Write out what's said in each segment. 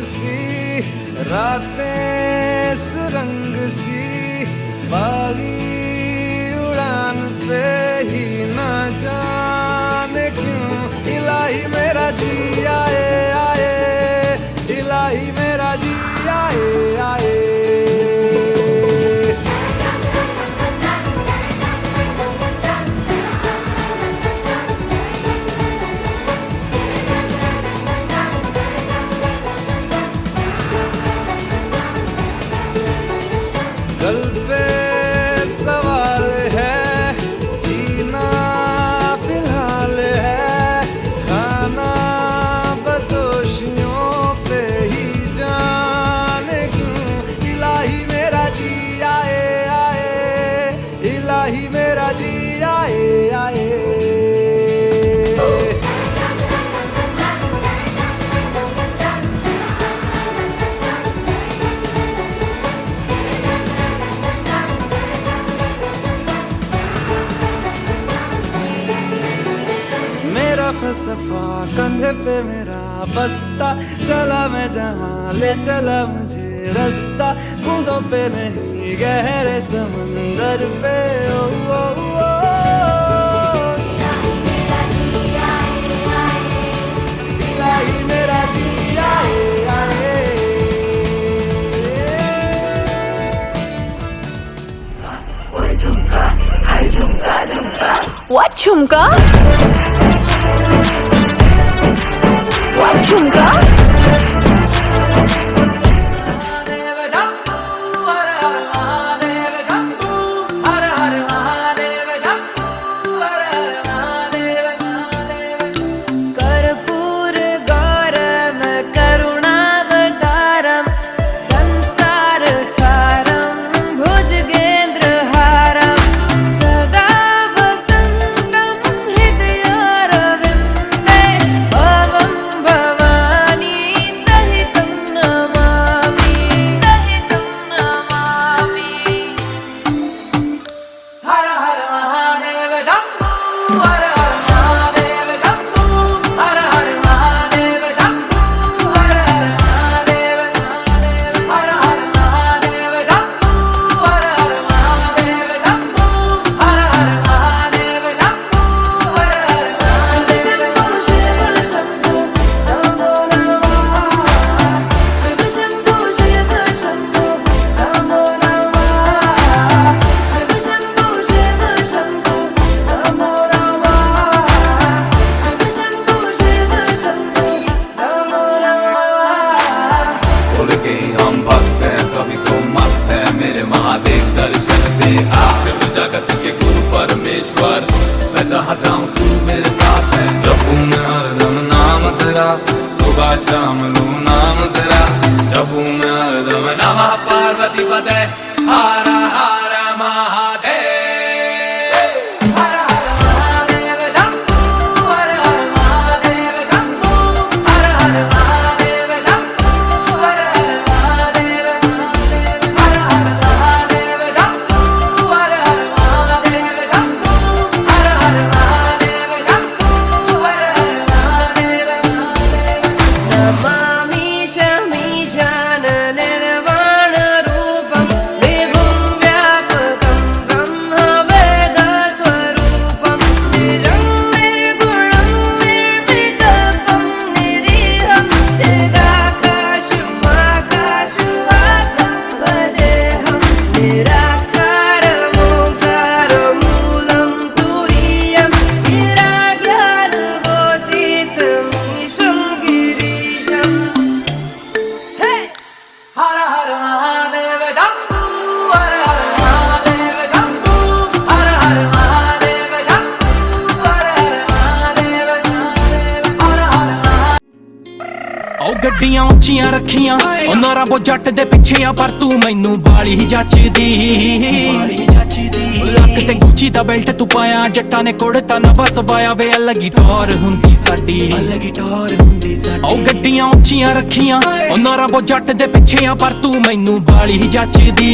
सी, रातें सुरंग सी, बागी उड़ान पे ही ना जाने क्यों इलाही मेरा जी आए आए, इलाही मेरा जी आए आए। गल पे सवाल है, जीना फिलहाल है, खाना बदोशियों पे ही जाने क्यों इलाही मेरा जी आए आए, इलाही मेरा जी आए आए। मेरा फलसफा कंधे पे मेरा बस्ता, चला मैं जहाँ ले चला मुझे रास्ता, बूंदों पे नहीं गहरे समंदर पे ओ, ओ, ओ, इलाही मेरा जी आए आए। What झुमका? What झुमका? कर्पूर गौरम करुणावतारम संसार सारम भुजगेन्द्रहारम सदा वसन्तं हृदयारविन्दे भवं भवानी सहितं नमामि, सहितं नमामि। हर हर महादेव शंभो, हर हर महादेव शंभो, हर हर महादेव शंभो, हर हर महादेव, हर हर महादेव शंभो, हर हर महादेव शंभो, हर हर महादेव शंभो, हर हर शिव शिव शंभो नमो नमः, शिव शंभो नमो नमः, शिव शंभो नमो नमः, शिव शंभो नमो नमः। बोल के हम भक्त हैं कभी तो मस्त है, मेरे महादेव दर्शन दे आ। शिव जगत के गुरु परमेश्वर, मैं जहाँ जाऊँ तू मेरे साथ है। जपूं मैं हरदम नाम तेरा, सुबह शाम लूं नाम तेरा। जपूं मैं हरदम नमः पार्वती पते, हर हर महादेव। हर हर महादेव शंभो, हर हर महादेव शंभो, हर हर महादेव शंभो, हर हर महादेव, हर हर महादेव शंभो, हर हर महादेव शंभो, हर हर महादेव शंभो, हर हर महादेव। नमामि शमीशान निर्वाण रूपं विभुं व्यापकं ब्रह्म वेद स्वरूपं निजं निर्गुणं निर्विकल्पं निरीहं चिदाकाशमाकाशवासं भजेऽहं निराकारमोङ्कारमूलं तुरीयं निराज्ञानगोतीतमीशं गिरीशम्। हे हर हर महादेव शंभो, हर हर महादेव शंभो, हर हर महादेव शंभो, हर हर महादेव, हर हर ओ गड्डियां ਉੱਚੀਆਂ ਰੱਖੀਆਂ ਉਹਨਾਂ ਰੱਬੋ ਜੱਟ ਦੇ ਪਿੱਛੇ ਆ, ਪਰ ਤੂੰ ਮੈਨੂੰ ਬਾਲੀ ਹੀ ਜੱਚਦੀ। ਲੱਕ ਤੇ ਗੁੱਚੀ ਦਾ ਬੈਲਟ ਤੂੰ ਪਾਇਆ, ਜੱਟਾਂ ਨੇ ਕੁੜਤਾ ਨਵਾਂ ਸਵਾਇਆ ਵੇ, ਅਲੱਗ ਹੀ ਟੌਰ ਹੁੰਦੀ ਸਾਡੀ, ਅਲੱਗ ਹੀ ਟੌਰ ਹੁੰਦੀ ਸਾਡੀ। ਉਹ ਗੱਡੀਆਂ ਉੱਚੀਆਂ ਰੱਖੀਆਂ ਉਹਨਾਂ ਰੱਬੋ ਜੱਟ ਦੇ ਪਿੱਛੇ ਆ, ਪਰ ਤੂੰ ਮੈਨੂੰ ਬਾਲੀ ਹੀ ਜੱਚਦੀ।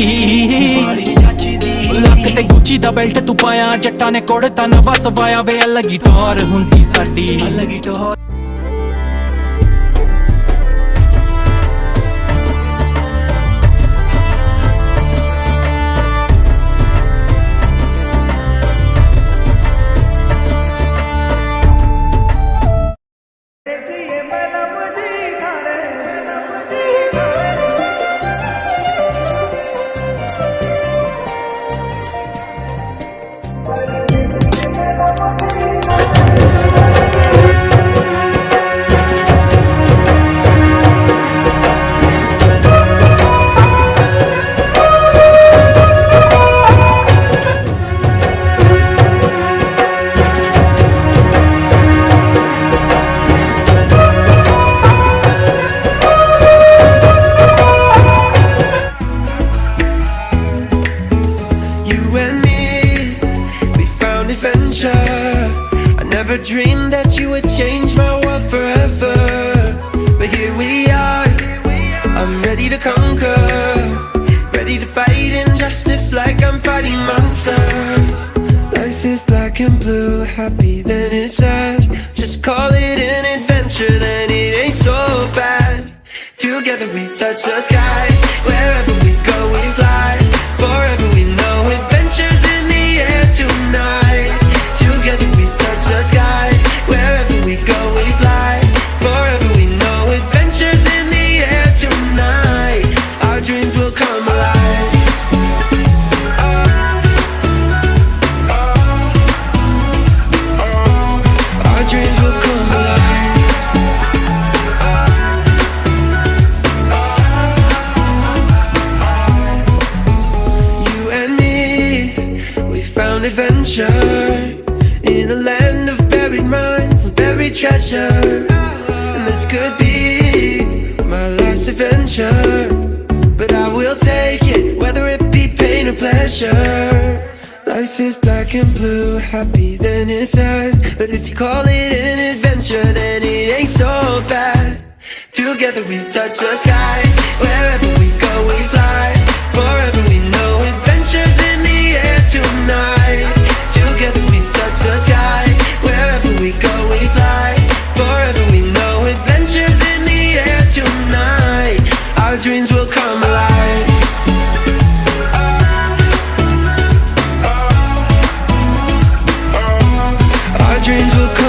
ਲੱਕ ਤੇ ਗੁੱਚੀ ਦਾ ਬੈਲਟ ਤੂੰ ਪਾਇਆ, ਜੱਟਾਂ ਨੇ ਕੁੜਤਾ ਨਵਾਂ ਸਵਾਇਆ ਵੇ, ਅਲੱਗ ਹੀ ਟੌਰ ਹੁੰਦੀ ਸਾਡੀ, ਅਲੱਗ ਹੀ ਟੌਰ। dreamed that you would change my world forever, but here we are. I'm ready to conquer, ready to fight injustice like I'm fighting monsters. Life is black and blue, happy then it's sad. Just call it an adventure, then it ain't so bad. Together we touch the sky, wherever we go we fly. Forever we know adventures in the air tonight. Together we touch the sky, wherever we go we fly. Forever we know adventures in the air tonight. Our dreams will come alive. Our dreams will come alive. You and me, we found adventure in a land of buried mines and buried treasure. And this could be my last adventure, but I will take it, whether it be pain or pleasure. Life is black and blue, happy then it's sad. But if you call it an adventure, then it ain't so bad. Together we touch the sky, wherever we go we fly. Forever we know adventures in the air tonight. Together we touch the sky, wherever we go we fly. Forever we know adventures in the air tonight. Our dreams will come alive. Our dreams will come